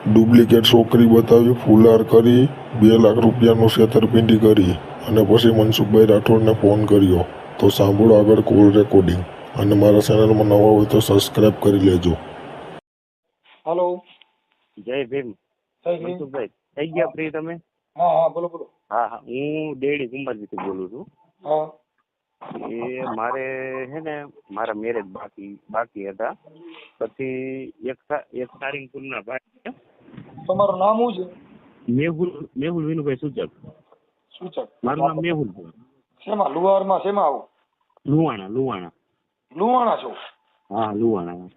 Duplicate છોકરી બતાવી, ફુલાર કરી, 2 લાખ રૂપિયાનું છેતરપિંડી કરી અને પછી મનસુખભાઈ રાઠોડને ફોન કર્યો. તો સાંભળો આગળ કોલ રેકોર્ડિંગ, અને મારા ચેનલમાં નવા હોય તો સબસ્ક્રાઇબ કરી લેજો. હાલો. જય ભીમ. જય ભીમ. મનસુખભાઈ થઈ ગયા ફ્રી તમે? હા હા, બોલો બોલો. હા, હું દેડી કુંભારજીથી બોલું છું. હા. એ મારે છે ને મારા મેરેજ બાકી હતા. પછી એક સારિંગપુરના ભાઈ છે. તમારું નામ શું છે? મેહુલ વિનુભાઈ સૂચક. સૂચક. મારું નામ મેહુલ છે. શેમાં લુહારમાં શેમાં આવું? લુવાણા. લુહાણા છો? હા, લુવાણા.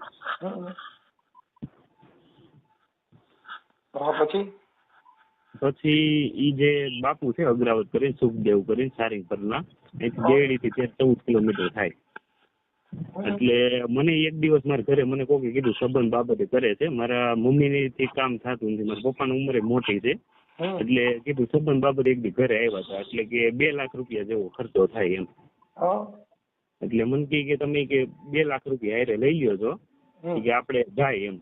પછી ઈ જે બાપુ છે અગ્રાવત કરીને સુખદેવ કરીને સારિંગપુરના, અહીંથી દેડીથી 14 કિલોમીટર થાય. એટલે મને એક દિવસ મારા ઘરે મને કોઈ કીધું સંબંધ બાબતે કરે છે. મારા મમ્મી થી કામ થતું નથી, મારા પપ્પાની ઉંમરે મોટી છે, એટલે કીધું સંબંધ બાબતે એક દી ઘરે આવ્યા હતા. એટલે કે 2 લાખ રૂપિયા જેવો ખર્ચો થાય એમ. એટલે મને કે તમે કે 2 લાખ રૂપિયા હારે લઈ લ્યો છો કે આપણે જાય એમ.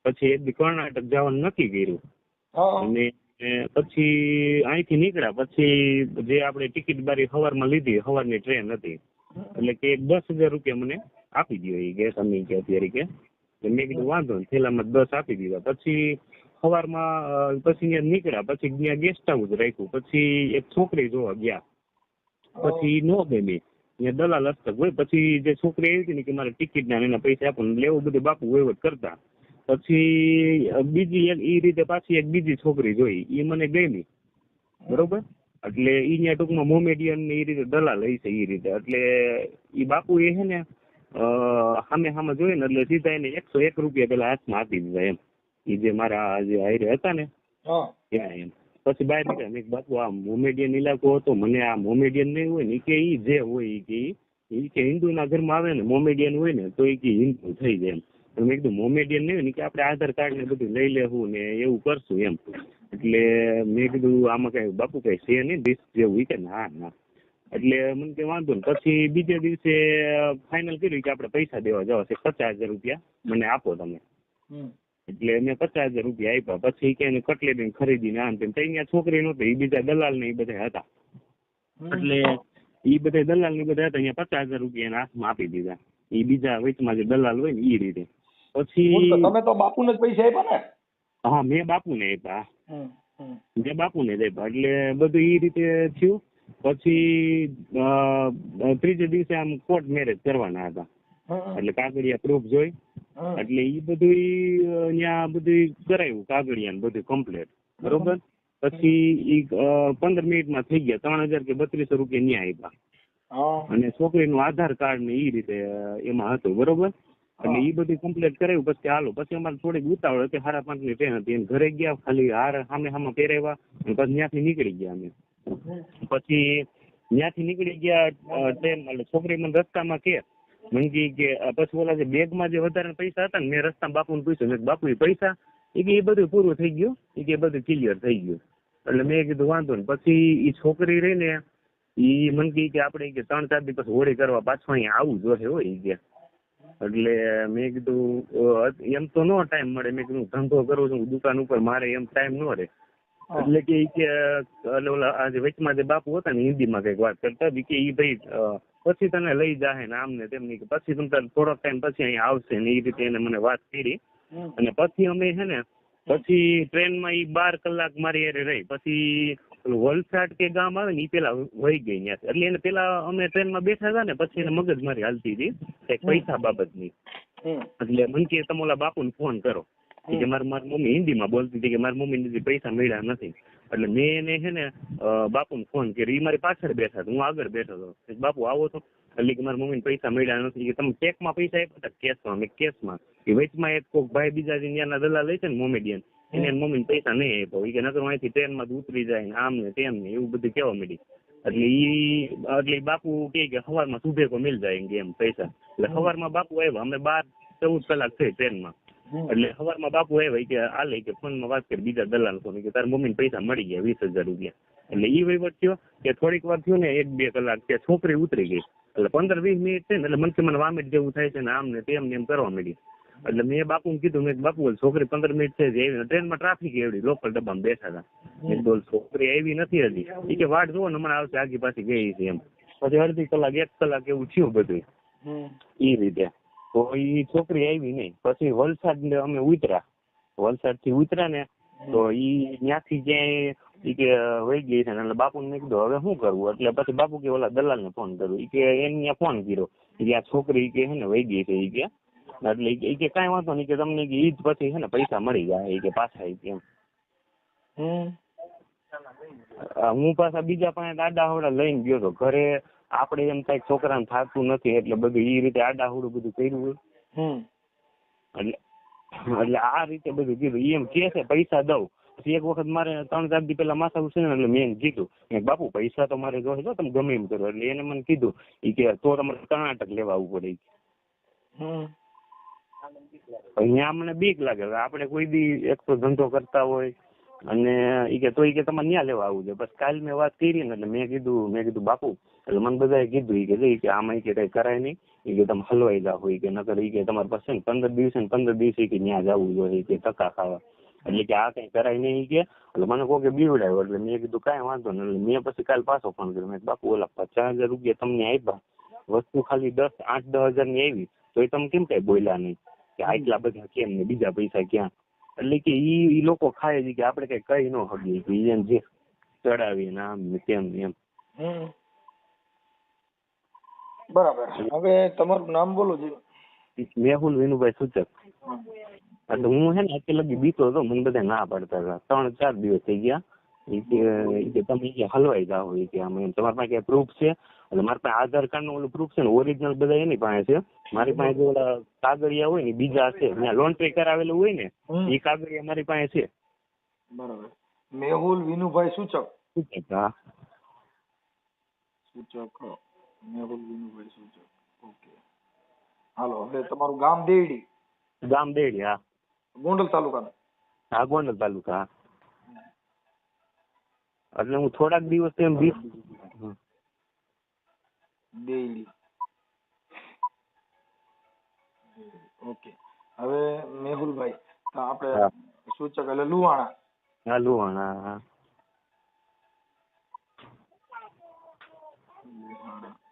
પછી એક દી કર્ણાટક જવાનું નક્કી કર્યું. અને પછી અહીંથી નીકળ્યા. પછી જે આપણે ટિકિટ બારી સવારમાં લીધી, સવારની ટ્રેન હતી, એટલે કે 10,000 રૂપિયા મને આપી દો એ કે તમે કે અત્યારે કે. મેં કીધું વાંધો નહીં, થેલામાં 10 આપી દીધા. પછી સવારમાં પછી ત્યાં નીકળ્યા. પછી ત્યાં ગેસ્ટ હાઉસ રાખ્યું. પછી એક છોકરી જોવા ગયા. પછી નો ગમી, ત્યાં દલાલ હસ્તક હોય. પછી જે છોકરી આવી હતી ને કે મારે ટિકિટ ના એના પૈસા આપો ને એવું બધું બાપુ વહીવટ કરતા. પછી બીજી એ રીતે પાછી એક બીજી છોકરી જોઈ, એ મને ગમી, બરોબર. એટલે ઈ ત્યાં ટૂંકમાં મોમેડિયન ને એ રીતે દલાલ હશે એ રીતે. એટલે એ બાપુ એ છે ને સામે જોઈએ ને એટલે સીધા એને 101 રૂપિયા પેલા હાથમાં આપી દીધા એમ. એ જે મારા જે હારે હતા ને ત્યાં એમ. પછી બહાર નીકળ્યા. મેં બાપુ આ મોમેડિયન ઇલાકો હતો, મને આ મોમેડિયન નહીં હોય ને કે ઈ જે હોય કે હિન્દુના ઘરમાં આવે ને મોમેડિયન હોય ને તો એ કે હિન્દુ થઈ જાય એમ. મેં કીધું મોમેડિયન નહીં હોય ને કે આપણે આધાર કાર્ડ ને બધું લઈ લેવું ને એવું કરશું એમ. એટલે મેં કીધું આમાં કઈ બાપુ કઈ છે નહીં ડિસ્ક જેવું? કે ના. એટલે મને કઈ વાંધો નહીં. પછી બીજે દિવસે ફાઇનલ કર્યું કે આપણે પૈસા દેવા જવા છે, 50,000 રૂપિયા મને આપો તમે. એટલે મેં 50,000 રૂપિયા આપ્યા. પછી કે કટલેરી ખરીદીને આમ તેમ. ત્યાં છોકરી નહોતી, એ બીજા દલાલ ને એ બધા હતા. એટલે એ બધા દલાલ ને બધા હતા, અહીંયા 50,000 રૂપિયા એના હાથમાં આપી દીધા. એ બીજા વચમાં જે દલાલ હોય ને એ રીતે. પછી તમે તો બાપુને જ પૈસા આપ્યા ને? હા, મેં બાપુને આપ્યા. એટલે બધું એ રીતે થયું. પછી ત્રીજે દિવસે આમ કોર્ટ મેરેજ કરવાના હતા. એટલે કાગળિયા પ્રૂફ જોઈ. એટલે એ બધું ત્યાં બધું કરાવ્યું, કાગળિયા બધું કમ્પ્લીટ, બરોબર. પછી 15 મિનિટમાં થઈ ગયા. 3,000 કે 3,200 રૂપિયા ન્યા આપ્યા. અને છોકરીનું આધાર કાર્ડ ને એ રીતે એમાં હતું, બરોબર. એટલે એ બધું કમ્પ્લીટ કરાવ્યું. પછી હાલો, પછી અમારે થોડીક ઉતાવળ હતી, 5:30 ની ટ્રેન હતી. ઘરે ગયા, ખાલી હાર સામે પહેરાવ્યા અને પછી ત્યાંથી નીકળી ગયા અમે. પછી ત્યાંથી નીકળી ગયા ટ્રેન. એટલે છોકરી મને રસ્તામાં કે મને કે પછી ઓલા જે બેગમાં જે વધારે પૈસા હતા ને, મેં રસ્તામાં બાપુને પૂછ્યું, બાપુ એ પૈસા? એ કે એ બધું પૂરું થઈ ગયું, એ કે બધું ક્લિયર થઈ ગયું. એટલે મેં કીધું વાંધો ને. પછી એ છોકરી રહી ને એ મને કે આપણે 3-4 દિવસ હોળી કરવા પાછું અહીંયા આવું જોઈએ હોય એ કે. એટલે મેં કીધું એમ તો નો ટાઈમ મળે. મેં કીધું ધંધો કરું છું દુકાન ઉપર, મારે એમ ટાઈમ નો રહે. એટલે કે ઓલા આજે વચમાં જે બાપુ હતા ને હિન્દીમાં કઈક વાત કરતા કે એ ભાઈ પછી તને લઈ જાહે ને આમ ને તેમ. પછી તમે થોડોક ટાઈમ પછી અહીંયા આવશે ને એ રીતે એને મને વાત કરી. અને પછી અમે છે ને પછી ટ્રેનમાં એ 12 કલાક મારી હારે રહી. પછી વલસાડ કે ગામ આવે ને એ પેલા વહી ગઈ ત્યાં. એટલે એને પેલા અમે ટ્રેનમાં બેઠા હતા ને પછી એને મગજ મારી હાલતી હતી કઈક પૈસા બાબતની. એટલે મને કે તમે ઓલા બાપુને ફોન કરો કે મારી મમ્મી હિન્દીમાં બોલતી હતી કે મારી મમ્મીને પૈસા મળ્યા નથી. એટલે મેં એને છે ને બાપુને ફોન કર્યો. એ મારી પાછળ બેઠા હતા, હું આગળ બેઠો હતો. બાપુ આવો તો? એટલે કે મારી મમ્મીને પૈસા મળ્યા નથી. તમે ચેકમાં પૈસા આપ્યા હતા? કેશમાં. મેં કેશમાં. એ વચમાં એક કોઈક ભાઈ બીજા ત્યાંના દલાલ છે ને મોમેડિયન, એને મમ્મીને પૈસા નહીં આપ્યો. એ કે નકર અહીંથી ટ્રેનમાં ઉતરી જાય ને આમ ને તેમ ને એવું બધું કહેવા માંડી. એટલે બાપુ કે સવારમાં સુબહ કો મિલ જાય એમ પૈસા. એટલે સવારમાં બાપુ આવ્યા. અમે 12-14 કલાક થઈ ટ્રેનમાં. એટલે સવારમાં બાપુ આવ્યા કે આલે કે ફોનમાં વાત કરી બીજા દલાલ કોને કે તારા મમ્મીને પૈસા મળી ગયા 20,000 રૂપિયા. એટલે એ વહીવટ થયો કે થોડીક વાર થયું ને 1-2 કલાક કે છોકરી ઉતરી ગઈ. એટલે 15-20 મિનિટ છે ને એટલે મને વામિટ જેવું થાય છે ને આમ ને તેમ ને એમ કરવા માંડી. એટલે મેં બાપુને કીધું, મેં કીધું, બાપુ છોકરી 15 મિનિટ છે જ આવી, ટ્રેનમાં ટ્રાફિક એવડી, લોકલ ડબ્બામાં બેઠા હતા. મેં કીધું છોકરી આવી નથી હજી. એ કે વાટ જુઓ ને હમણાં આવશે, આગી પાછી ગઈ છે એમ. પછી અડધી કલાક 1 કલાક એવું થયું બધું એ રીતે. તો એ છોકરી આવી નહીં. પછી વલસાડ અમે વલસાડ થી ઉતર્યા ને તો ઈ ત્યાંથી ક્યાંય ઈ કે વહી ગઈ છે. એટલે બાપુને મેં કીધું હવે શું કરવું? એટલે પછી બાપુ કે ઓલા દલાલ ને ફોન કર્યો. ઈ કે એને ત્યાં ફોન કર્યો. ઈ આ છોકરી કે હે ને વહી ગઈ છે ઈ કે. એટલે ઈ કે કાંઈ વાંધો નહીં, કે તમને ઈ જ પછી છે ને પૈસા મળી જાય ઈ કે પાછા ઈ કે એમ. હું પાછા બીજા પાસે આડાહવડા લઈને ગયો તો ઘરે. આપણે એમ કઈ છોકરાને થાતું નથી એટલે બધું ઈ રીતે આડાહવડું બધું કર્યું હોય. એટલે આ રીતે બધું કીધું. ઈ એમ કે છે પૈસા દઉં. પછી એક વખત મારે 3-4 દી પેલા માથા ઉછે ને એટલે મેં કીધું કે બાપુ પૈસા તો મારે જોશે, તમે ગમે એમ કરો. એટલે એને મને કીધું ઈ કે તો તમારે કર્ણાટક લેવા આવવું પડે. અહીંયા મને બીક લાગે. આપણે કોઈ દી એક તો ધંધો કરતા હોય અને ઈ કે તો ઈ કે તમારે ત્યાં લેવા આવવું છે. બસ કાલ મેં વાત કરી ને એટલે મેં કીધું બાપુ, એટલે મને બધાએ કીધું ઈ કે આમાં કે કઈ કરાય નહીં. ઈ કે તમે હલવાઈ જાવ. ઈ કે નકર ઈ કે તમારે પાસે ને 15 દિવસે ને 15 દિવસે કે ત્યાં જવું જોઈએ કે ટકા ખાવા. એટલે કે આ કઈ કરાય નહીં ઈ કે. એટલે મને કોઈ બીવડાવ્યો. એટલે મેં કીધું કાંઈ વાંધો નહીં. એટલે મેં પછી કાલ પાછો ફોન કર્યો. મેં બાપુ ઓલા 50,000 રૂપિયા તમને આપ્યા, વસ્તુ ખાલી 8-10 હજાર ની આવી, તો એ તમે કેમ કઈ બોલ્યા નહીં કે આટલા બધા કેમ ને બીજા પૈસા ક્યાં? એટલે કે ઈ લોકો ખાય છે કે આપણે કઈ કઈ ન હગીએ કે એમ જે ચડાવી ને આમ ને તેમ એમ. બરાબર. હવે તમારું નામ બોલો જી. મેહુલ વિનુભાઈ સૂચક. એટલે હું છે ને અત્યારે લગી બીતો હતો, મને બધા ના પાડતા હતા. 3-4 દિવસ થઈ ગયા. કે તમે હલવાઈ જાઓ કે આમ એમ તમારી પાસે પ્રૂફ છે? એટલે મારી પાસે આધાર કાર્ડ નું ઓલું પ્રૂફ છે ને, ઓરિજિનલ બધા એની પાસે છે. મારી પાસે જે ઓલા કાગળિયા હોય ને બીજા છે, ત્યાં લોન્ટ્રી કરાવેલું હોય ને એ કાગળિયા મારી પાસે છે. બરાબર. મેહુલ વિનુભાઈ સૂચક. હા સૂચક. મેહુલ વિનુભાઈ સૂચક. ઓકે. હાલો, હવે તમારું ગામ દેવડી. ગામ દેડી. હા. ગોંડલ તાલુકાનું. હા ગોંડલ તાલુકા. એટલે હું થોડાક દિવસ એમ દેવડી. ઓકે. હવે મેહુલભાઈ આપણે સૂચક એટલે લુહાણા. હા લુહાણા. હા.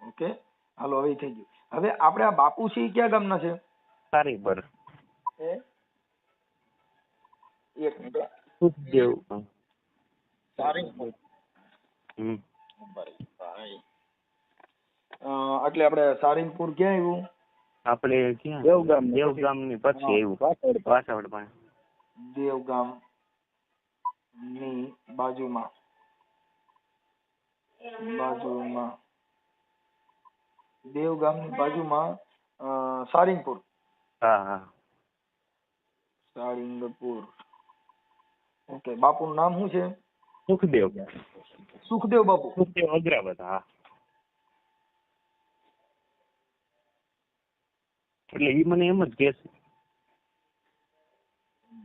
ઓકે. હાલો, હવે થઈ ગયું. હવે આપણે આ બાપુ છે ક્યાં ગામના છે? સારી પર એક મિનિટ. સુખદેવ. સારીંગપુર. એટલે આપણે સારીંગપુર ક્યાં આવ્યું? આપણે ક્યાં દેવગામ ની પછી આવ્યું વાસવડ પાસે. દેવગામ ની બાજુમાં દેવગામ ની બાજુમાં સારીંગપુર. હા હા સાળીંગપુર. ઓકે. બાપુનું નામ શું છે? સુખદેવ. સુખદેવ બાપુ. સુખદેવ અગ્રાવત. હા. એટલે ઈ મને એમ જ કે છે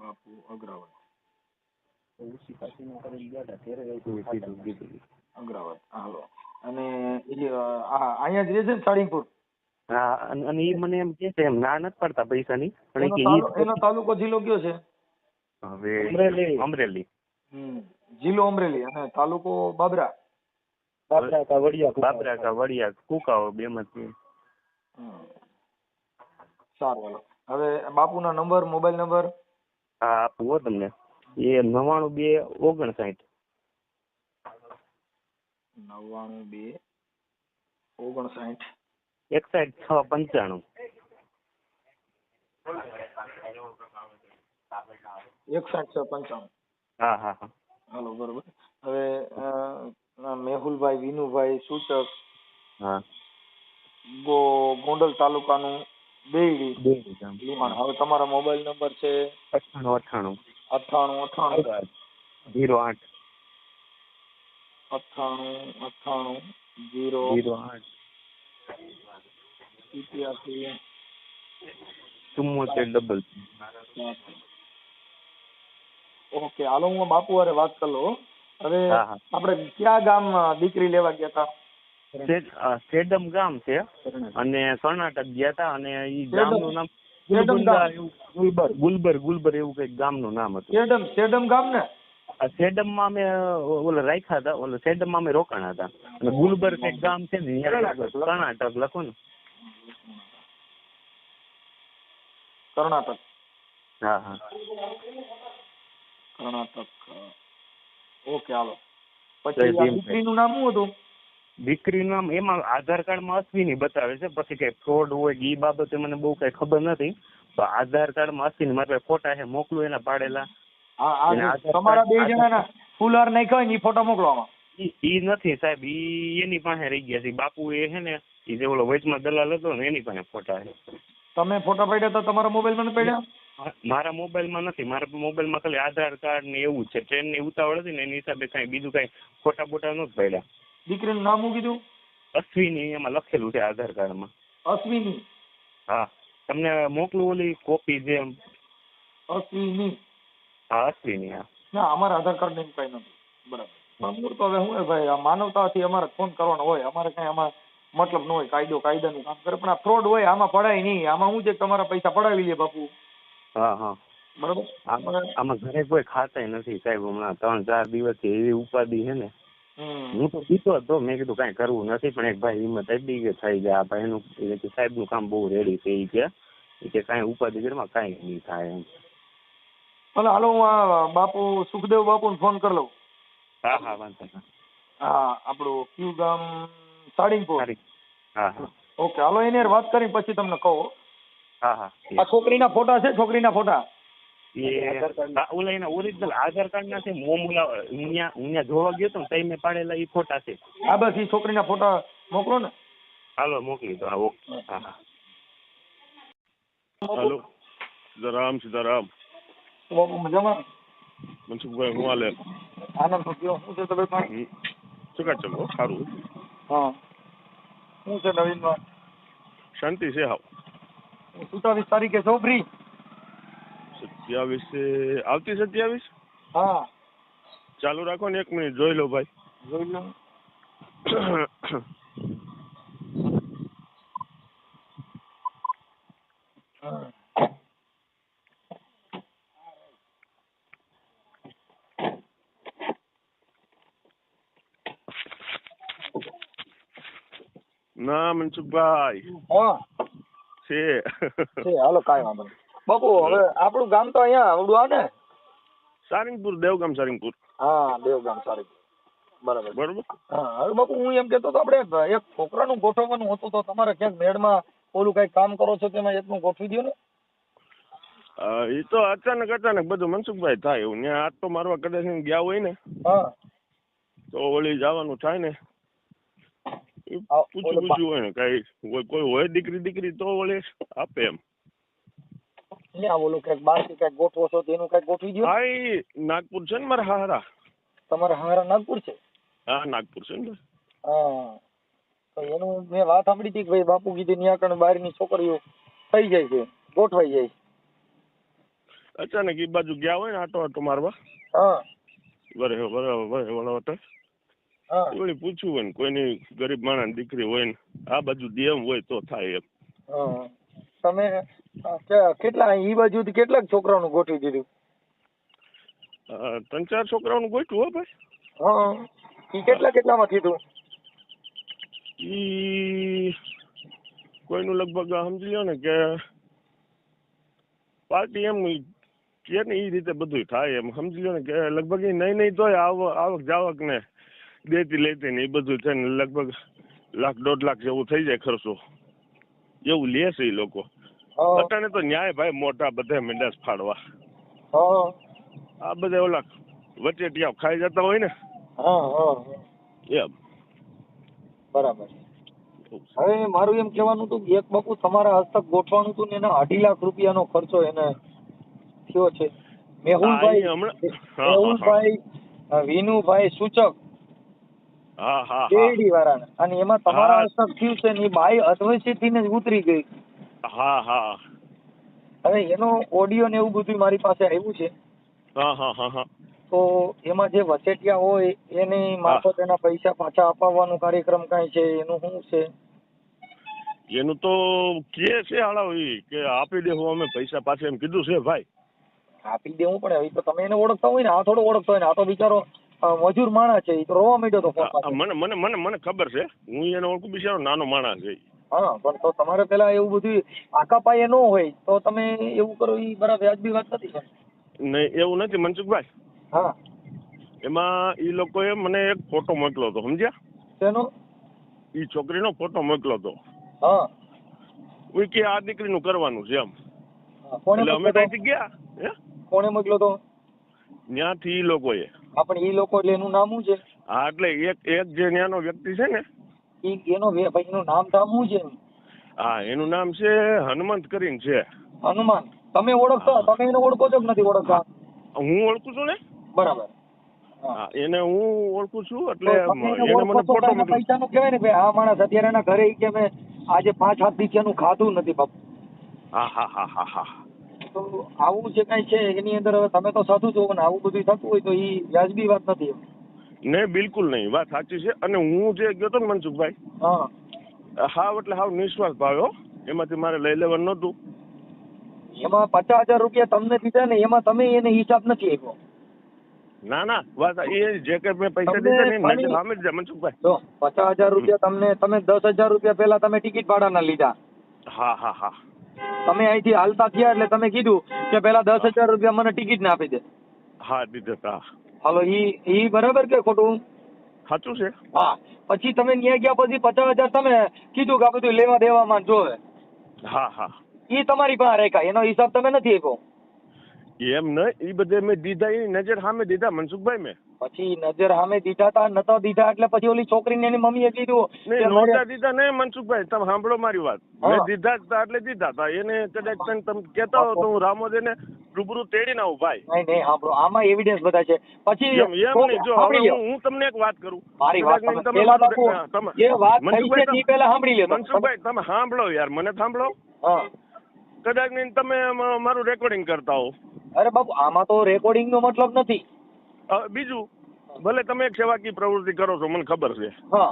બાપુ અગ્રાવત. અગ્રાવત. હાલો. અને અહીંયા જ રહે છે ને સાળીંગપુર? હા. અને ઈ મને એમ કે છે એમ ના નથી પડતા પૈસાની, પણ એનો તાલુકો જિલ્લો કયો છે? હવે અમરેલી. જિલ્લો અમરેલી અને તાલુકો બાબરા. બાબરા કા વડિયા કુકાઓ બે માંથી. સારું. હાલો, હવે બાપુના નંબર, મોબાઈલ નંબર. હા આપું હો તમને. એ 92 59 92 61 695. 61 હા હા હા. હાલો, બરોબર. હવે મેહુલભાઈ વિનુભાઈ સૂચક. હા. ગોંડલ તાલુકાનું બેયડી. હવે તમારા મોબાઈલ નંબર છે 98 98 08 98 0 08 87 74 ઓકે. હાલો, હું બાપુ હારે વાત કરી લઉં. હવે હા. આપણે ક્યાં ગામ દીકરી લેવા ગયા હતા? સેડમ ગામ છે અને કર્ણાટક ગયા હતા. અને ઈ ગામનું નામ સેડમ ગામ. ગુલબર એવું કઈક ગામનું નામ હતું. સેડમ ગામ ને? આ સેડમમાં અમે ઓલા રાખ્યા હતા, ઓલા સેડમમાં અમે રોકાણા હતા. અને ગુલબર કઈક ગામ છે ને કર્ણાટક લખો ને. કર્ણાટક. હા કર્ણાટક. ઓકે હાલો. પછી દીકરીનું નામ શું હતું? દીકરીનું નામ એમાં આધાર કાર્ડમાં અશ્વિની બતાવે છે. પછી કઈ ફ્રોડ હોય એ બાબતે મને બહુ કઈ ખબર નથી. તો આધાર કાર્ડમાં અશ્વિની, મારા પાસે ફોટા છે, મોકલું એના પાડેલા. તમારા બે જણાના ફૂલ હાર નાખ્યા હોય ને એ ફોટા મોકલવામાં. ઈ નથી સાહેબ, ઈ એની પાસે રહી ગયા છે. બાપુ એ છે ને, ઈ જે ઓલો વચમાં દલાલ હતો ને એની પાસે ફોટા છે. તમે ફોટા પાડ્યા હતા તમારા મોબાઈલમાં નથી પાડ્યા? મારા મોબાઈલમાં નથી. મારા મોબાઈલમાં ખાલી આધાર કાર્ડ ને એવું છે. ટ્રેનની ઉતાવળ હતી ને એની હિસાબે કઈ બીજું કઈ ફોટા બોટા નથી પાડ્યા. દીકરીનું નામ શું કીધું? અશ્વિની એમાં લખેલું છે આધાર કાર્ડમાં. અશ્વિની? હા, તમને મોકલું ઓલી કોપી જે. અશ્વિની? હા અશ્વિની. હા ના, અમારા આધાર કાર્ડ ને કઈ નથી. બરાબર. તો હવે શું હોય ભાઈ, આ માનવતાથી અમારે ફોન કરવાનો હોય. અમારે કઈ આમાં મતલબ ન હોય. કાયદાનું કામ કરે, પણ આ ફ્રોડ હોય આમાં પડાય નહીં. આમાં શું છે, તમારા પૈસા પડાવી લે બાપુ. હા બરાબર. આમાં ઘરે કોઈ ખાતા નથી સાહેબ. હમણાં 3-4 દિવસથી એવી ઉપાધિ છે ને. હું તો પીતો હતો, મેં કીધું કઈ કરવું નથી, પણ એક ભાઈ હિંમત આપી કે થઈ જાય. આ ભાઈનું સાહેબ નું કામ બહુ રેડી છે. એ કે કઈ ઉપાધિ ઘરમાં કઈ નહીં થાય એમ. હાલો હું આ બાપુ સુખદેવ બાપુ ને ફોન કરી લઉં. હા વાંધો નહીં. હા, આપણું કયું ગામ? સાળીંગપુર. હા. ઓકે હાલો, એની વાત કરી પછી તમને કહો. હા. આ છોકરીના ફોટા છે? છોકરીના ફોટા ઓલા એના ઓરિજિનલ આધાર કાર્ડ ના છે. હું જોવા ગયો તો તઈ મેં પાડેલા એ ફોટા છે. હા બસ એ છોકરીના ફોટા મોકલો ને. હાલો મોકલી દો. હા ઓકે. હા. હાલો, સીતારામ. બાપુ મજામાં? મનસુખભાઈ હું હાલે? આનંદ તો કયો, શું છે તબિયત પાણી? ચલો સારું. હા, શું છે નવીનમાં? શાંતિ છે. હાવ 27 તારીખે છો ફ્રી? 27 આવતી 27? હા ચાલુ રાખો ને, 1 મિનિટ જોઈ લો ભાઈ. જોઈ લો. ના મનસુખભાઈ હા છે. હાલો કાંઈ વાંધો નહીં બાપુ. હવે આપણું ગામ તો અહીંયા આવડું આ ને સારંગપુર, દેવગામ સારંગપુર. હા દેવગામ સારંગપુર. બરાબર. હા હવે બાપુ હું એમ કેતો તો આપણે એક છોકરાનું ગોઠવવાનું હતું, તો તમારે ક્યાંક મેળમાં ઓલું કઈ કામ કરો છો તેમાં એકનું ગોઠવી દો ને. એ તો અચાનક બધું મનસુખભાઈ થાય એવું. ત્યાં હાથ તો મારવા કદાચ ગયા હોય ને તો ઓલી જવાનું થાય ને. પૂછ્યું હોય ને કઈ કોઈ હોય દીકરી તો ઓલે આપે એમ. ઓલું કઈક બાર થી કઈક ગોઠવો છો તેનું કઈક ગોઠવી દો. હા એ નાગપુર છે ને મારા હારા. તમારા હારા નાગપુર છે? હા નાગપુર છે ને. હા તો એનું મેં વાત સાંભળી હતી કે ભાઈ બાપુ કીધું ત્યાં કણ બહારની છોકરીઓ થઈ જાય છે, ગોઠવાઈ જાય. અચાનક એ બાજુ ગયા હોય ને આટો મારવા. હા વળે વળી પૂછ્યું હોય ને કોઈની ગરીબ માણસ દીકરી હોય ને આ બાજુ દેમ હોય તો થાય એમ. તમે કેટલા ઈ બાજુ કેટલાક છોકરાઓનું ગોઠવી દીધું? 3-4 છોકરાઓનું ગોઠવું હો ભાઈ. હા ઈ કેટલામાં કીધું? ઈ કોઈનું લગભગ સમજી લો ને કે પાર્ટી એમ કે ને એ રીતે બધું થાય એમ. સમજી લો ને કે લગભગ એ નહીં તોય આવક જાવક ને દેતી લેતી ને એ બધું થઈને લગભગ 1-1.5 લાખ જેવું થઈ જાય ખર્ચો. એવું લે છે એ લોકો. અટાણે તો ન્યાય ભાઈ મોટા બધા મેંડાસ ફાડવા. આ બધા ઓલા વચેટિયા ખાઈ જતા હોય ને એમ. બરાબર. હવે મારું એમ કહેવાનું હતું કે એક બાપુ તમારા હસ્તક ગોઠવાનું હતું ને એના 2.5 લાખ રૂપિયાનો ખર્ચો એને થયો છે. મેહુલભાઈ વિનુભાઈ સૂચક શેરડી વાળા, અને એમાં તમારા હસ્તક થયું છે ને એ બાઈ અધવૈસી થી જ ઉતરી ગઈ. હવે એનો ઓડિયો ને એવું બધું મારી પાસે આવ્યું છે. તો એમાં જે વચેટિયા હોય એની મારફત એના પૈસા પાછા અપાવવાનો કાર્યક્રમ કઈ છે એનું શું છે? એનું તો કે છે હાળા ઈ કે આપી દેવું અમે પૈસા પાછા એમ કીધું છે ભાઈ. આપી દેવું પડે. હવે તો તમે એને ઓળખતા હોય ને, આ થોડો ઓળખતો હોય ને, આ તો બિચારો મજૂર માણસ છે, એ તો રોવા માંડ્યો તો ફોન પાસે. મને મને મને મને ખબર છે, હું એને ઓળખું, બિચારો નાનો માણસ છે. હા, પણ તો તમારે પેલા એવું બધું આખા પાયે ન હોય તો તમે એવું કરો, એ બરાબર વ્યાજબી વાત નથી સર. નહીં એવું નથી મનસુખભાઈ. હા, એમાં ઈ લોકોએ મને એક ફોટો મોકલ્યો હતો, સમજ્યા? તેનો ઈ છોકરીનો ફોટો મોકલ્યો હતો. હા, કે આ દીકરીનું કરવાનું છે એમ. કોણે એટલે અમે મોકલ્યો ત્યાંથી ગયા. હે? કોણે મોકલ્યો તો? ત્યાંથી ઈ લોકોએ. આપણે એ લોકો એટલે એનું નામ શું છે? હા, એટલે એક જે ત્યાંનો વ્યક્તિ છે ને, એનો ભાઈ એનું નામ શું છે? હા, એનું નામ છે હનુમંત કરીને છે. હનુમાન. તમે ઓળખતો? તમે એને ઓળખો છો કે નથી ઓળખતા? હું ઓળખું છું ને. બરાબર. હા, એને હું ઓળખું છું. એટલે તો તમે એને એને મને ઓળખો છો ફોટો તો એના મોકલ્યો. પૈસાનું કહેવાય ને ભાઈ, આ માણસ અત્યારે એના ઘરે ઈ કે મેં આજે 5-7 દિવસનું ખાધું નથી બાપુ. હા હા હા હા હા. તો આવું જે કઈ છે એની અંદર હવે તમે તો સાધુ છો ને, આવું બધું થતું હોય તો એ વ્યાજબી વાત નથી. નહીં, બિલકુલ નહીં, વાત સાચી છે. અને હું જે ગયો હતો ને મનસુખભાઈ, હા, હાવ એટલે હાવ નિશ્વાસ ભાવ્યો. એમાંથી મારે લઈ લેવાનું નહોતું. એમાં 50,000 રૂપિયા તમને દીધા ને, એમાં તમે એને હિસાબ નથી આપ્યો. ના ના, વાત એ જે કે મેં પૈસા તમને દીધા ને એ ખાલી- નજર સામે જ છે મનસુખભાઈ. જો 50,000 રૂપિયા તમને, તમે 10,000 રૂપિયા પહેલા તમે ટિકિટ ભાડાના લીધા. હા હા હા. તમે અહીંથી હાલતા થયા એટલે તમે કીધું કે પેલા 10,000 રૂપિયા મને ટિકિટ ના આપી દે. હા, દીધા હતા. હાલો, ઈ બરાબર કે ખોટું? સાચું છે. હા, પછી તમે ન્યા ગયા પછી 50,000 તમે કીધું કે આ બધું લેવા દેવામાં જોવે. હા હા. ઈ તમારી પાસે રાખ્યા, એનો હિસાબ તમે નથી આપ્યો. એમ નહીં, એ બધે મેં દીધા, એ નજર સામે દીધા મનસુખભાઈ મેં. પછી નજર સામે દીધા તા, નતો દીધા એટલે પછી ઓલી છોકરીને એની મમ્મીએ કીધું કે નહીં, મારે- નહોતા દીધા નહીં મનસુખભાઈ, તમે સાંભળો મારી વાત. હા. મેં દીધા જ હતા એટલે દીધા હતા. એને કદાચ તમે કહેતા હો તો હું રામોદેને રૂબરૂ તેડીને આવું ભાઈ. નહીં સાંભળો, આમાં એવિડન્સ બધા છે. પછી એમ નહીં, જો સાંભળી હવે લ્યો. હું તમને એક વાત કરું. મારી વાત કદાચ તમે તમે પેલા મારું બાપુ, તમે- જે વાત થઈ છે મનસુખભાઈ ઈ પેલા સાંભળી લ્યો તમે. મનસુખભાઈ તમે સાંભળો યાર, મને સાંભળો. હા, કદાચ નહીં તમે મારું રેકોર્ડિંગ કરતા હો. અરે બાપુ, આમાં તો રેકોર્ડિંગ નો મતલબ નથી. બીજું, ભલે તમે એક સેવાકીય પ્રવૃત્તિ કરો છો, મને ખબર છે. હા,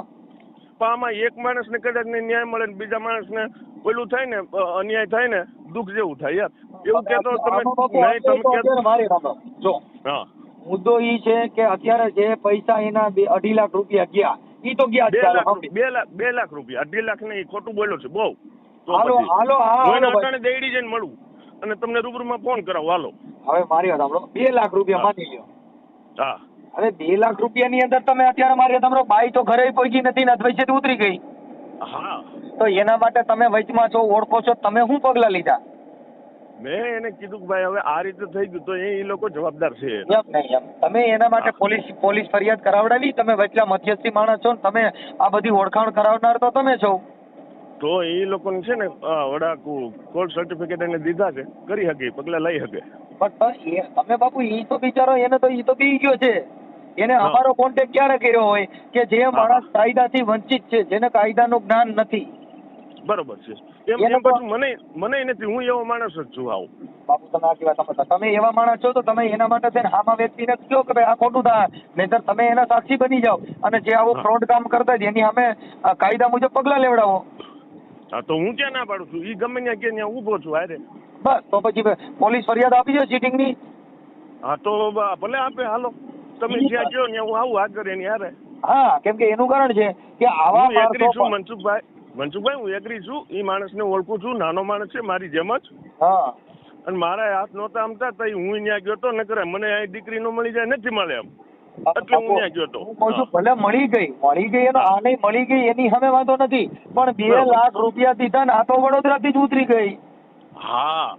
પણ આમાં એક માણસને કદાચ ને ન્યાય મળે ને બીજા માણસને ઓલું થાય ને, અન્યાય થાય ને, દુઃખ જેવું થાય યાર. એવું કહેતો તમે આમાં બાપુ નહીં, તમે તો અત્યારે મારી સાંભળો. જો હા, મુદ્દો ઈ છે કે અત્યારે જે પૈસા એના 2.5 લાખ રૂપિયા ગયા, ઈ તો ગયા જ 2 ચાલો લાખ સાંભળી. 2 લાખ રૂપિયા, 2.5 લાખ નહીં, ખોટું બોલ્યો છે બહુ. તો હાલો પછી હાલો, હા હું એને હાલો ભાઈ. અટાણે દેડી જઈને મળું અને તમને રૂબરૂમાં ફોન કરાવું. હાલો. હવે મારી વાત સાંભળો, 2 લાખ રૂપિયા હા. માની લ્યો. હા હવે 2 લાખ રૂપિયા ની અંદર તમે અત્યારે મારી તમારો બાઈ તો ઘરે પહોંચી નથી ને વચ્ચે ઉતરી ગઈ, હા, તો એના માટે તમે વચમાં છો, ઓળખો છો, તમે શું પગલા લીધા? મેં એને કીધું કે ભાઈ હવે આ રીતે થઈ ગયું તો એ લોકો જવાબદાર છે. એમ નહીં, એમ તમે એના માટે પોલીસ ફરિયાદ કરાવડાવી, તમે વચલા મધ્યસ્થી માણસ છો ને, તમે આ બધી ઓળખાણ કરાવનાર તો તમે છો. તો એ લોકોને છે ને વડા કોર્ટ સર્ટિફિકેટ એને દીધા છે, કરી શકે, પગલા લઈ શકે. પણ તમે બાપુ ઈ તો બિચારો, એને તો ઈ તો બી ગયો છે. એને હા. અમારો કોન્ટેક્ટ ક્યારે કર્યો હોય કે જે હા. માણસ કાયદાથી વંચિત છે, જેને કાયદાનું જ્ઞાન નથી. બરોબર છે. એમ એને એમ તો- પાછું મને નથી, હું એવો માણસ જ છું. આવું બાપુ તમે આટલી વાત સમજતા, તમે એવા માણસ છો તો તમે એના માટે થઈને હામા વ્યક્તિને કહો કે ભાઈ આ ખોટું થાય, નહીંતર તમે એના સાક્ષી બની જાઓ અને જે આવું હા. ફ્રોડ કામ કરતા હોય એની સામે કાયદા મુજબ પગલા લેવડાવો. હા, તો હું ક્યાં ના પાડું છું? એ ગમે ત્યાં કે ત્યાં ઊભો છું. હારે બસ તો પછી પોલીસ ફરિયાદ આપી દો ચીટિંગની. હા, તો ભલે આપે. હાલો, તમે જ્યાં કહો ત્યાં હું આવું આગળ એની હારે. હા, કેમ કે એનું કારણ છે કે આવા હું એગ્રી માણસો છું પણ- મનસુખભાઈ હું એગ્રી છું. એ માણસને ઓળખું છું, નાનો માણસ છે મારી જેમ જ. હા, અને મારા હાથ નહોતા આમતા તો હું ત્યાં ગયો તો, નકર મને આ દીકરી નો મળી જાય, નથી મળે એમ. એટલે હું ત્યાં ગયો તો. હું કહું છું ભલે મળી ગઈ એનો આ નહીં મળી ગઈ એની સામે વાંધો નથી, પણ 2 બરાબર. લાખ રૂપિયા દીધા ને આ તો વડોદરાથી જ ઉતરી ગઈ. હા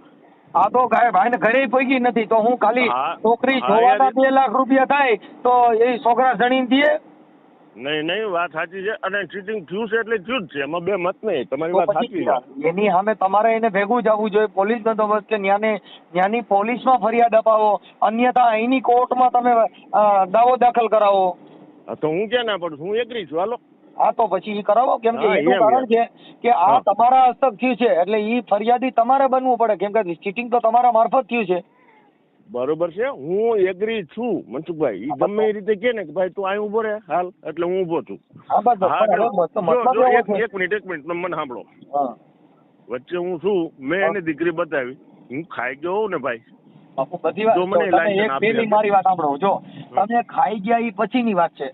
આ તો ભાઈ ને ઘરે પહોંચી નથી, તો હું ખાલી હા. છોકરી હા, જોવાના યાર. 2 લાખ રૂપિયા થાય તો એ છોકરા જણીને દે. નહીં, વાત સાચી છે. અને ચીટિંગ થયું છે એટલે થયું જ છે, એમાં બે મત નહીં. તમારી તો વાત પછી સાચી છે. એની સામે તમારે એને ભેગું જ આવવું જોઈએ, પોલીસ બંદોબસ્ત કે ત્યાંની પોલીસમાં ફરિયાદ અપાવો, અન્યથા અહીંની કોર્ટમાં તમે દાવો દાખલ કરાવો. હા, તો હું ક્યાં ના પડું? હું એગ્રી છું. હાલો. હા, તો પછી ઈ કરાવો, કેમ કે હા, એનું એમ, કારણ છે કે આ હા. તમારા હસ્તક થયું છે, એટલે ઈ ફરિયાદી તમારે બનવું પડે, કેમ કે ચીટિંગ તો તમારા મારફત થયું છે. બરોબર છે, હું એગ્રી છું મનસુખભાઈ. ઈ ગમે એ રીતે કે ને કે ભાઈ તું અહીં ઉભો રહે હાલ, એટલે હું ઉભો છું. હા બસ હા, પણ હવે મતલબ એવો છે. એક મિનિટ મને સાંભળો. હા વચ્ચે હું છું, મેં એને દીકરી બતાવી, હું ખાઈ ગયો હોઉં ને ભાઈ, બાપુ બધી વાત જો મને તમે લાયસન્સ એક આપી પેલી આપે. મારી વાત સાંભળો. જો તમે ખાઈ ગયા એ પછીની વાત છે.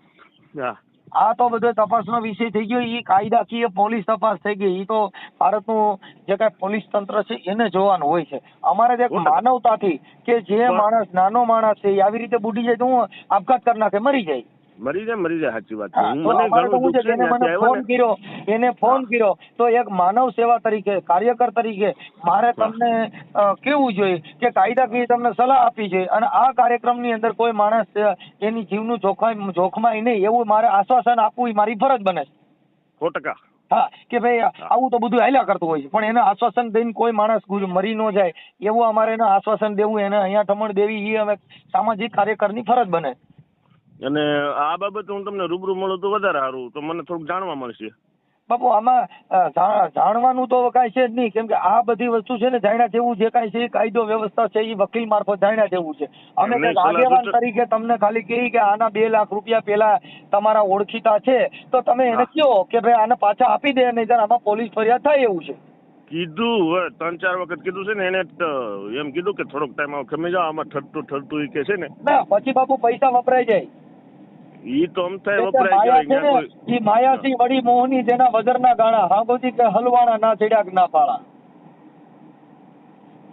હા આ તો બધો તપાસનો વિષય થઈ ગયો. એ કાયદાકીય પોલીસ તપાસ થઈ ગઈ. એ તો ભારતનું જે કાંઈ પોલીસ તંત્ર છે એને જોવાનું હોય છે. અમારે જે માનવતાથી કે જે માણસ નાનો માણસ છે એ આવી રીતે બુડી જાય તો હું આપઘાત કરી નાખે, મરી જાય. મરી જાય, સાચી વાત છે. હા, હું તો મને અમારે તો ઘણું શું છે દુઃખ કે છે એને મને ત્યાંથી ફોન આવ્યો કર્યો, એને ફોન કર્યો તો એક માનવ સેવા તરીકે, કાર્યકર તરીકે મારે તમને કેવું જોઈએ કે કાયદાકીય તમને સલાહ આપવી જોઈએ, અને આ કાર્યક્રમની અંદર કોઈ માણસ એની જીવનું જોખમાય નહીં એવું મારે આશ્વાસન આપવું એ મારી ફરજ બને છે. 100%. હા, કે ભાઈ આવું તો બધું હાલ્યા કરતું હોય છે, પણ એને આશ્વાસન દઈને કોઈ માણસ મરી ન જાય એવું અમારે એને આશ્વાસન દેવું, એને અહીંયા ઠમણ દેવી એ અમે સામાજિક કાર્યકરની ફરજ બને. અને આ બાબતે હું તમને રૂબરૂ મળું તો વધારે સારું, તો મને થોડુંક જાણવા મળશે. બાપુ આમાં જાણવાનું તો કાંઈ છે જ નહીં, કેમ કે આ બધી વસ્તુ છે ને જાણ્યા જેવું જે કાંઈ છે એ કાયદો વ્યવસ્થા છે એ વકીલ મારફત જાણ્યા જેવું છે. અમે એમને કંઈક સલાહ આગેવાન સૂચન- તરીકે તમને ખાલી કહીએ કે આના 2 લાખ રૂપિયા પેલા તમારા ઓળખીતા છે તો તમે એને હા. કહો કે ભાઈ આને પાછા આપી દે, નહીં તો આમાં પોલીસ ફરિયાદ થાય એવું છે. કીધું હવે 3-4 વખત કીધું છે ને એને, એમ કીધું કે થોડોક ટાઈમ આવો ખમી જાઓ, આમાં ઠરતું ઈ કે છે ને, ના પછી બાપુ પૈસા વપરાઈ જાય. ઈ તો અમ થાય એટલે વપરાય માયા જાય છે ને ત્યાં કોઈ. ઈ માયાથી વળી મોહની જેના વગરના ગાણા, હાંભળતી કે હલવાણા ના ચડ્યા ના પાળા.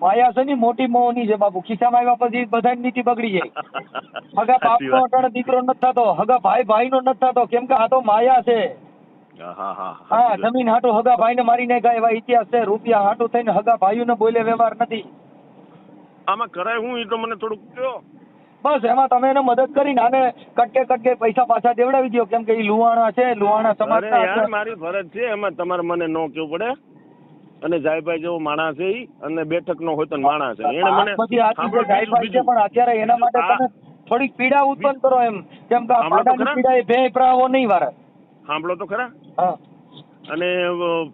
માયા છે ને મોટી મોહની છે બાપુ. ખિસ્સામાં આવ્યા પછી બધાની નીતિ બગડી જાય. હગા સાચી બાપનો વાત. અટણ દીકરો નથી થતો, હગા ભાઈનો નથી થતો, કેમ કે આ તો માયા છે. હા હા, સાચી વાત. જમીન હાટું હગા ભાઈને મારી નાખ્યા એવા ઇતિહાસ છે. રૂપિયા હાટું થઈને હગા ભાઈઓને બોલે વ્યવહાર નથી. આમાં કરાય હું ઈ તો મને થોડુંક કહો. બસ એમાં તમે એને મદદ કરીને આને કટકે પૈસા પાછા દેવડાવી દો, કેમ કે એ લુહાણા છે, લુહાણા અરે સમાજના યાર છે. મારી ફરજ છે, એમાં તમારે મને ન કેવું પડે. અને જાયભાઈ જેવો માણસ છે ઈ, અને બેઠક નો હોય તો માણસ છે એને મને બધી આથી સાંભળો, જે ગાયભાઈ છે, પણ અત્યારે એના માટે તમે થોડીક પીડા ઉત્પન્ન કરો એમ, કેમ કે આ સાંભળો તો પાડાની ખરા. પીડા એ બે પ્રાવો નહીં વારે. સાંભળો તો ખરા. હા અને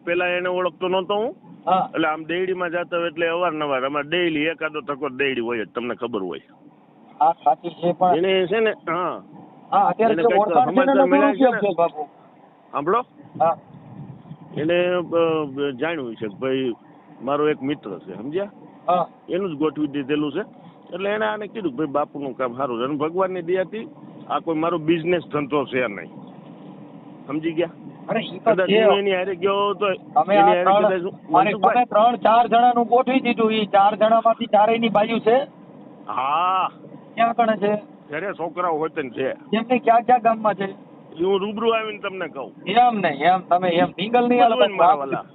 પેલા એને ઓળખતો નહોતો હું, હા એટલે આમ ડેડીમાં જતો હોય એટલે અવારનવાર અમારે ડેઈલી એકાદો ટકો ડેઈલી હોય જ, તમને ખબર હોય. હા સાચી છે, પણ એને છે ને, હા હા અત્યારે એને જે કંઈક ઓળખાણ છે ને એનો સમાચાર મળ્યા છે દુરુપયોગ ને. છે બાપુ. સાંભળો, હા એને જાણ્યું છે કે ભાઈ મારો એક મિત્ર છે, સમજ્યા, હા એનું જ ગોઠવી દીધેલું છે. એટલે એને આને કીધું કે ભાઈ બાપુનું કામ સારું છે, અને ભગવાનની દયાથી આ કોઈ મારો બિઝનેસ ધંધો છે નહીં, સમજી ગયા. અરે ઈ તો કદાચ છે. હું એની હારે ગયો તો તમે એની આ હારે ત્રણ કદાચ મારે તમે મનસુખભાઈ. 3-4 જણાનું ગોઠવી દીધું. ઈ 4 જણામાંથી 4 ની બાજુ છે. હા, ક્યાં કણે છે? ઘરે છોકરાઓ હોય તો છે. એમને ક્યાં ગામમાં છે? એ હું રૂબરૂ આવીને તમને કહું. એમ નહીં, એમ તમે એમ સિંગલ નહીં હાલો બધું મારા બાપુ. વાલા.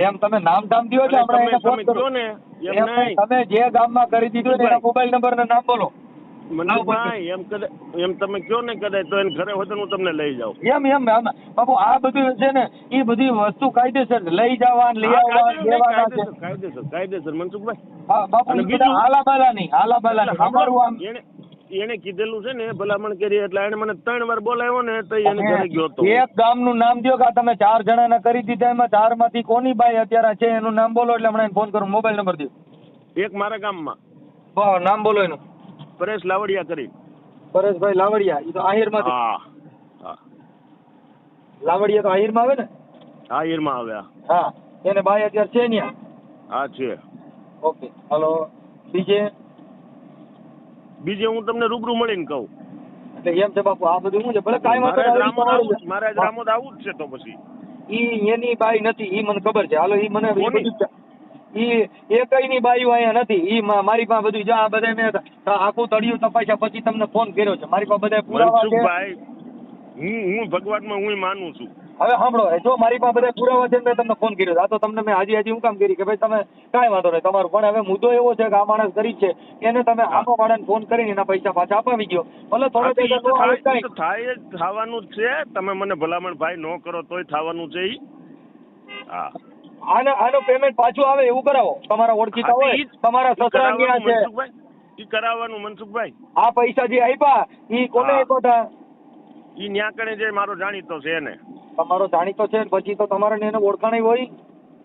એમ તમે નામ ધામ દ્યો એટલે અને હમણાં એને ફોન તમે કરો. કહો ને એમ એમ નહીં, નહીં તમે જે ગામમાં કરી દીધું ને એના મોબાઈલ નંબર ને નામ બોલો. મનસુખભાઈ, એમ તમે કહો ને કદાચ તો એને ઘરે હોય તો હું તમને લઈ જાઉં. એમ બાપુ આ બધું છે ને એ બધી વસ્તુ કાયદેસર લઈ જવા લઈ હા, આવવા દેવાના છે. કાયદેસર મનસુખભાઈ. હા બાપુ અને ઈ બધા બીજું- આલાબાલા નહીં એટલે અમારું આમ એને કીધેલું છે ને ભલામણ કરી, એટલે એને મને 3 વાર બોલાવ્યો ને તો એને ઘરે ગયો તો. એક ગામનું નામ દ્યો કે તમે 4 જણાને કરી દીધા, એમાં 4 માંથી કોની બાઈ અત્યારે છે એનું નામ બોલો, એટલે હમણાં ફોન કરું. મોબાઈલ નંબર દ્યો. એક મારા ગામમાં નામ બોલો એનું. પરેશ લાવડિયા કરી. પરેશભાઈ લાવડિયા. ઈ તો આહિરમાંથી. હા લાવડિયા તો આહિરમાં આવે ને? હા, ઈરમાં આવ્યા. હા, એને બાઈ અત્યારે છે ન્યા. હા છે. ઓકે હાલો. બીજે હું તમને રૂબરૂ મળીને કહું. એટલે એમ છે બાપુ આ બધું શું છે, ભલે કાંઈ વાંધો નહીં. મારે આજ રામોદ આવું જ છે. તો પછી ઈ એની બાઈ નથી, ઈ મને ખબર છે. હાલો ઈ મને ઈ એકયની બાઈઓ અહીંયા નથી. ઈ મારી પાસે બધું જા બધા મેં આખું તળિયું તપાસ્યા પછી તમને ફોન કર્યો છે. મારી પાસે બધા પુરાવા છે. મનસુખભાઈ, હું ભગવાનમાં હું માનું છું. હવે સાંભળો, જો મારી પાસે બધા પુરાવા છે ને મેં તમને ફોન કર્યો. આ તો તમને મેં હાજી હું કામ કરી કે ભાઈ તમે કાંઈ વાંધો નહીં તમારું. પણ હવે મુદ્દો એવો છે કે આ માણસ ગરીબ છે, એને તમે આનો વાળાને ફોન કરીને એના પૈસા પાછા અપાવી દો. ભલે થોડો થાય જ થવાનું જ છે. તમે મને ભલામણ ભાઈ ન કરો તોય થવાનું છે. હા, આનો પેમેન્ટ પાછું આવે એવું કરાવો. તમારા ઓળખીતા હોય, તમારા સસરા ન્યા છે, ઈ કરાવવાનું મનસુખભાઈ. આ પૈસા જે આપ્યા ઈ કોને આપ્યા હતા? ઈ ન્યા કણે જે મારો જાણીતો છે એને. તમારો જાણીતો છે પછી તો તમારે એને ઓળખાણ હોય.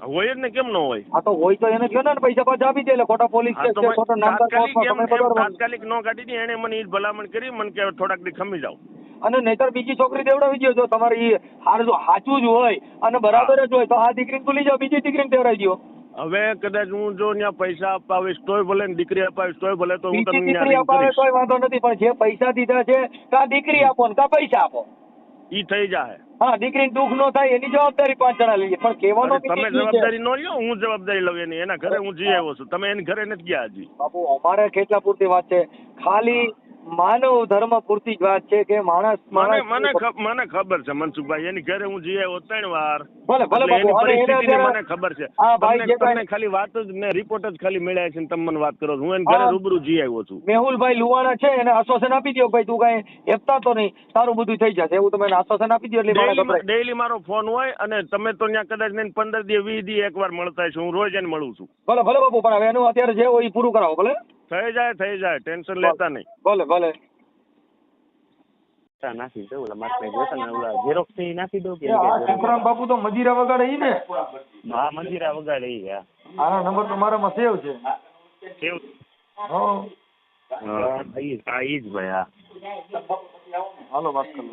હોય જ ને, કેમ ન હોય? આ તો હોય તો એને કહો ને પૈસા પાછા આપી દે એટલે ખોટા પોલીસ હા, કેસ તો છે, ખોટા નામદાર કોર્ટમાં તમે બરાબર. તાત્કાલિક નો કાઢી દી, એને મને ઈ જ ભલામણ કરી, મને કે થોડાક દી ખમી જાવ. અને નહીતર બીજી છોકરી દેવડાવી દો, જો તમારે ઈ સાચું જ હોય અને બરાબર જ હોય તો આ દીકરીને ભૂલી જાઓ, બીજી દીકરીને દેવડાવી દો. હવે કદાચ હું જો ત્યાં પૈસા અપાવીશ તોય ભલે ને દીકરી અપાવીશ તોય ભલે, તો હું બીજી તમને દીકરી ન્યા અપાવે કરીશ. તોય વાંધો નથી, પણ જે પૈસા દીધા છે કાં દીકરી આપો ને કાં પૈસા આપો. ઈ થઈ જાય. હા, દીકરીને દુઃખ ન થાય એની જવાબદારી 5 જણા લઈએ, પણ કહેવાનો અરે તમે જવાબદારી નો લ્યો, હું જવાબદારી લઉં એની. એના ઘરે હું જઈ આવ્યો છું, તમે એની ઘરે નથી ગયા હજી. બાપુ અમારે કેટલા પૂરતી વાત છે, ખાલી માનવ ધર્મ પૂરતી જ વાત છે કે માણસ મને ખબર છે મનસુખભાઈ, એની ઘરે હું જઈ આવ્યો 3 વાર. ભલે ભલે એટલે એની બાપુ, અને એને પરિસ્થિતિની અત્યારે મને ખબર છે. હા ભાઈ, જે તમને ખાલી વાત જ ને રિપોર્ટ જ ખાલી મળ્યા છે ને તમે મને વાત કરો છો. હું એની ઘરે હા. રૂબરૂ જઈ આવ્યો છું. મેહુલભાઈ લુવાણા છે, એને આશ્વાસન આપી દો ભાઈ તું કાંઈ હેપતા તો નહીં, તારું બધું થઈ જશે એવું તમે એને આશ્વાસન આપી દો એટલે માણસ ગભરાય. ડેઈલી મારો ફોન હોય અને તમે તો ત્યાં કદાચ ને 15 દી 20 દી એકવાર મળતા છો. હું રોજ એને મળું છું. ભલે ભલે બાપુ, પણ હવે એનું અત્યારે જે હોય એ પૂરું કરાવો. ભલે થઈ જાય, ટેન્શન લેતા નહીં. ભલે ભલે. નાખી દઉં ઓલા માથે જોતા ને ઓલા ઝેરોક્સ થી નાખી દઉં કે સુખરામ બાપુ તો મજીરા વગાડે ઈ ને? હા, મંજીરા વગાડે ઈ. આના નંબર તો મારામાં સેવ છે. કેવું? હા, હા, ઈ જ ભાઈ. હા, હાલો વાત કરું.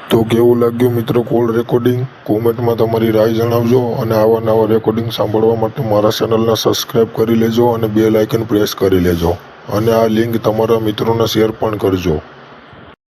તો કેવું લાગ્યું મિત્રો કોલ રેકોર્ડિંગ? કોમેન્ટમાં તમારી રાય જણાવજો અને આવા નવા રેકોર્ડિંગ સાંભળવા માટે મારા ચેનલને સબસ્ક્રાઈબ કરી લેજો અને બેલ આઇકન પ્રેસ કરી લેજો અને આ લિંક તમારા મિત્રોને શેર પણ કરજો.